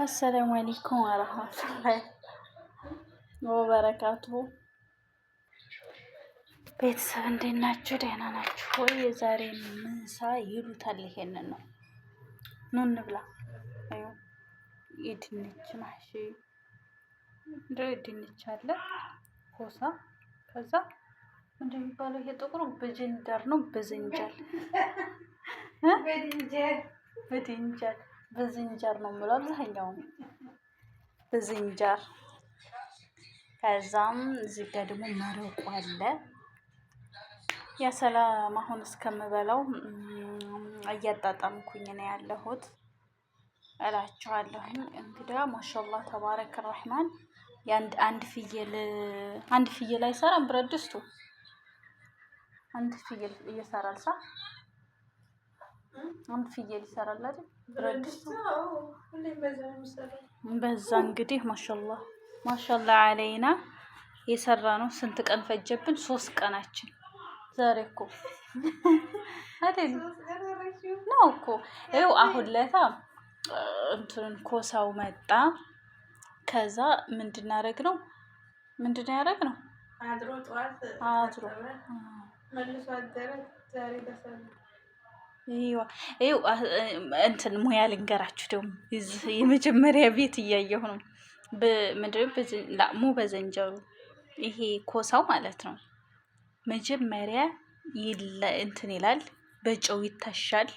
አሰላሙ አለይኩም ወረህመቱላሂ ወበረካቱሁ። ቤተሰብ እንዴት ናችሁ? ደህና ናችሁ ወይ? የዛሬ ምሳ ይሉታል ይሄንን ነው። ኑ እንብላ። የድንች ማህሺ ድንች አለ፣ ኮሳ፣ ከዛ እንደሚባለው ይሄ ጥቁሩ በጅንጀር ነው፣ በዝንጀር በዝንጀር ነው የምለው አብዛኛው በዝንጀር። ከዛም እዚህ ጋር ደግሞ መረቁ አለ። ያ ሰላም አሁን እስከምበላው እያጣጣምኩኝ ነው ያለሁት እላችኋለሁኝ። እንግዲህ ማሻአላህ ተባረከ ረህማን። አንድ ፍየል አይሰራም ብረት ድስቱ። አንድ ፍየል እየሰራል ሳ አንድ ፍየል ይሰራል አይደል ብረት ድስቱ። በዛ እንግዲህ ማሻአላህ አለይና የሰራ ነው። ስንት ቀን ፈጀብን? 3 ቀናችን። ዛሬ እኮ አይደል ነው እኮ ይኸው አሁን ለታ እንትን ኮሳው መጣ። ከዛ ምንድን ያደረግነው አድሮ መልሶ አደረ። ዛሬ ተሰራ። ይኸው እንትን ሙያ ልንገራችሁ ደግሞ የመጀመሪያ ቤት እያየሁ ነው። ሙ በዘንጀሩ ይሄ ኮሳው ማለት ነው። መጀመሪያ እንትን ይላል፣ በጨው ይታሻል።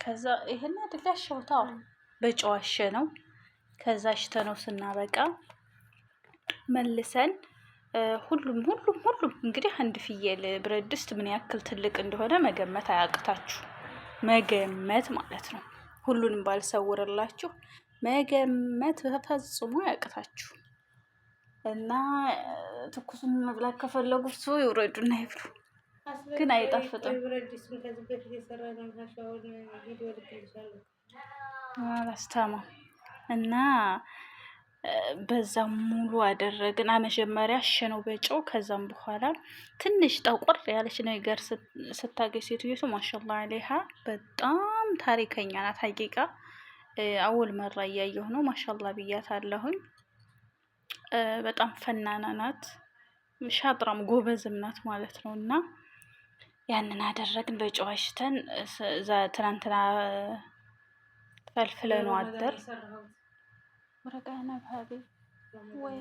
ከዛ ይሄን አይደል ያሸውታው በጨው አሸ ነው። ከዛ አሽተነው ስናበቃ መልሰን ሁሉም እንግዲህ አንድ ፍየል ብረት ድስት ምን ያክል ትልቅ እንደሆነ መገመት አያቅታችሁ። መገመት ማለት ነው። ሁሉንም ባልሰውርላችሁ መገመት ፈጽሞ አያቅታችሁ። እና ትኩሱን መብላት ከፈለጉ ሰው ይውረዱና ይብሉ። ግን አይጣፍጥም። አላስታማ እና በዛም ሙሉ አደረግን። መጀመሪያ አሸነው በጨው። ከዛም በኋላ ትንሽ ጠቆር ያለች ነገር ስታገኝ ሴትዮቱ ማሻአላህ አለይሃ በጣም ታሪከኛ ናት። ሀቂቃ አወል መራ እያየሁ ነው። ማሻአላህ ብያታለሁኝ። በጣም ፈናና ናት፣ ሻጥራም ጎበዝም ናት ማለት ነው። እና ያንን አደረግን በጨው አሽተን። ትናንትና ፈልፍለነው አደር ወረቃና ባቢ ወይ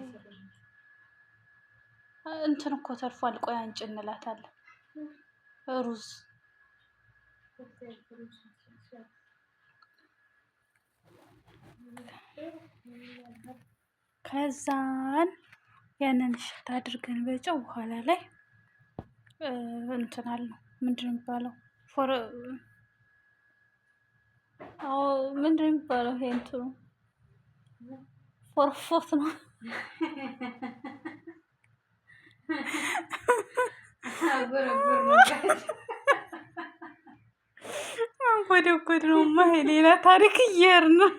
እንትን እኮ ተርፏል። ቆይ አንጭ እንላታለን። ሩዝ ከዛን ያንን ሽታ አድርገን በጨው በኋላ ላይ እንትናል ነው ምንድነው የሚባለው? ምንድነው የሚባለው? ይሄ እንትኑ ፎርፎት ነው። አንጎደጎድ ነው ማ ሌላ ታሪክ እየሄድን ነው።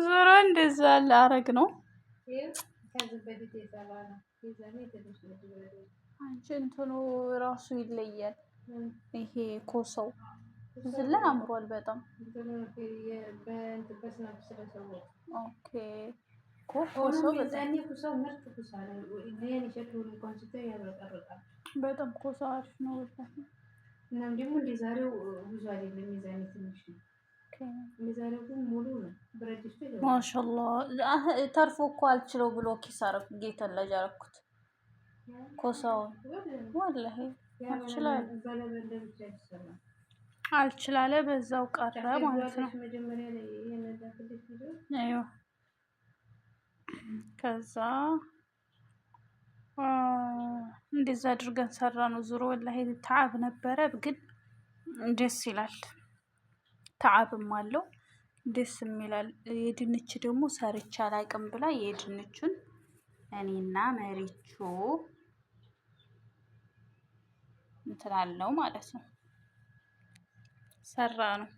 ዞሮ እንደዛ ላረግ ነው። አንቺ እንትኑ ራሱ ይለያል። ይሄ ኮሰው ዝለን አምሯል በጣም። ኦኬ ኮሰው በጣም ኮሰው አሪፍ ነው። እናም ደግሞ እንደዛሬው ብዙ አይደለም። ሚዛኔ ትንሽ ነው። ሚዛኔው ግን ሙሉ ነው። ብረት ድስቱ ማሻአላህ ተርፎ እኮ አልችለው ብሎ ኪሳራ ጌተን ለጃረኩት ኮሳው ወላሂ አልችላለ በዛው ቀረ ማለት ነው። አይዋ ከዛ እንደዛ አድርገን ሰራ ነው። ዙሮ ወላሂ ተዓብ ነበረ፣ ግን ደስ ይላል። ተዓብም አለው፣ ደስ ይላል። የድንች ደግሞ ሰርቻ አላቅም ብላ የድንቹን እኔና መሪቹ እንትላለው ማለት ነው ሰራ ነው።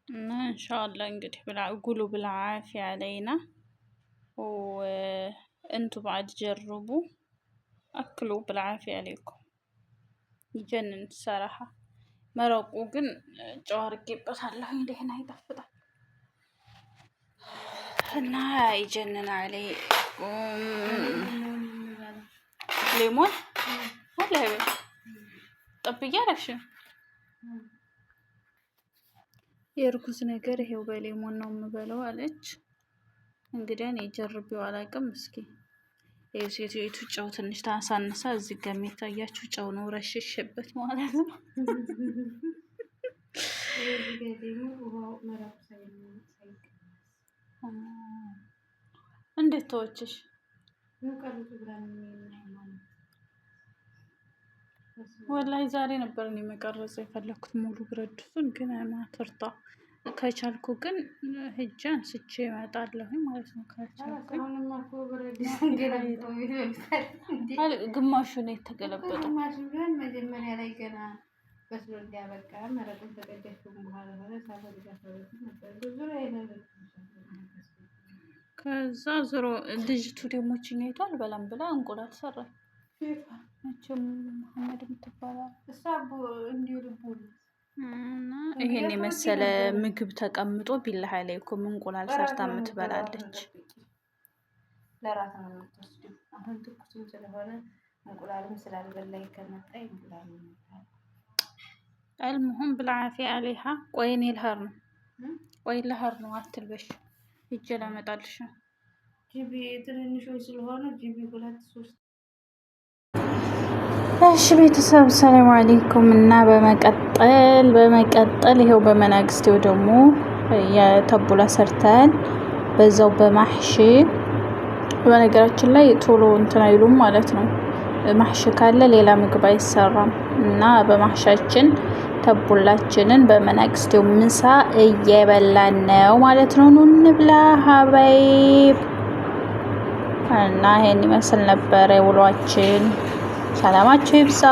እና ኢንሻአላህ እንግዲህ ጉሉ بالعافية علينا وانتم بعد جربوا اكلوا بالعافية عليكم። يجنن الصراحة መረቁ ግን ጨው አድርጌበታለሁ። እንደህና ይጣፍጣል እና ይጀንናል። ሌሞን ወላሂ ጠብ እያደረግሽ የእርጉዝ ነገር ይሄው በሌሞን ነው የምበለው አለች። እንግዲህ እኔ ጀርቤው አላውቅም። እስኪ የሴትዮቱ ጨው ትንሽ ታሳንሳ፣ እዚህ ጋር የሚታያችሁ ጨው ነው ረሽሽበት ማለት ነው። እንዴት ተወችሽ? ወላሂ ዛሬ ነበር እኔ መቀረጽ የፈለኩት ሙሉ ብረት ድስቱን፣ ግን ማትርታ ከቻልኩ ግን ሂጅ አንስቼ እመጣለሁ ማለት ነው። ከቻልኩ ግማሹ ነው የተገለበጠው። መጀመሪያ ላይ ገና በስሎ እንዲያበቃ መረጡን ተቀደሽም በኋላ ከዛ ዞሮ ልጅቱ ደግሞ ችኛይቷል በላም ብላ እንቁላል ሰራች። መቼም መሐመድ የምትባለው እሷ እንዲሁ ልቡን እና ይሄን የመሰለ ምግብ ተቀምጦ ቢላህ አለይኩም እንቁላል ሰርታ የምትበላለች። ለራት ነው የምትወስደው። አሁን ትኩስም ስለሆነ እንቁላልም ስላልበላ ይከመጣ እንቁላል ነው። المهم بالعافية عليها። ቆይ እኔ ልሄድ ነው። ቆይ ልሄድ ነው አትልበሽ። ሂጅ ላመጣልሽ ነው። ጂቢ ትንንሾች ስለሆነ ጂቢ 2-3 እሺ ቤተሰብ ሰላም አለይኩም። እና በመቀጠል ይሄው በመናግስቴው ደግሞ የተቡላ ሰርተን በዛው በማህሺ። በነገራችን ላይ ቶሎ እንትን አይሉም ማለት ነው። ማህሺ ካለ ሌላ ምግብ አይሰራም እና በማህሻችን ተቡላችንን በመናግስቴው ምሳ እየበላን ነው ማለት ነው። ኑ እንብላ ሀባይብ። እና ይሄን ይመስል ነበር ውሏችን። ሰላማችሁ ይብዛ።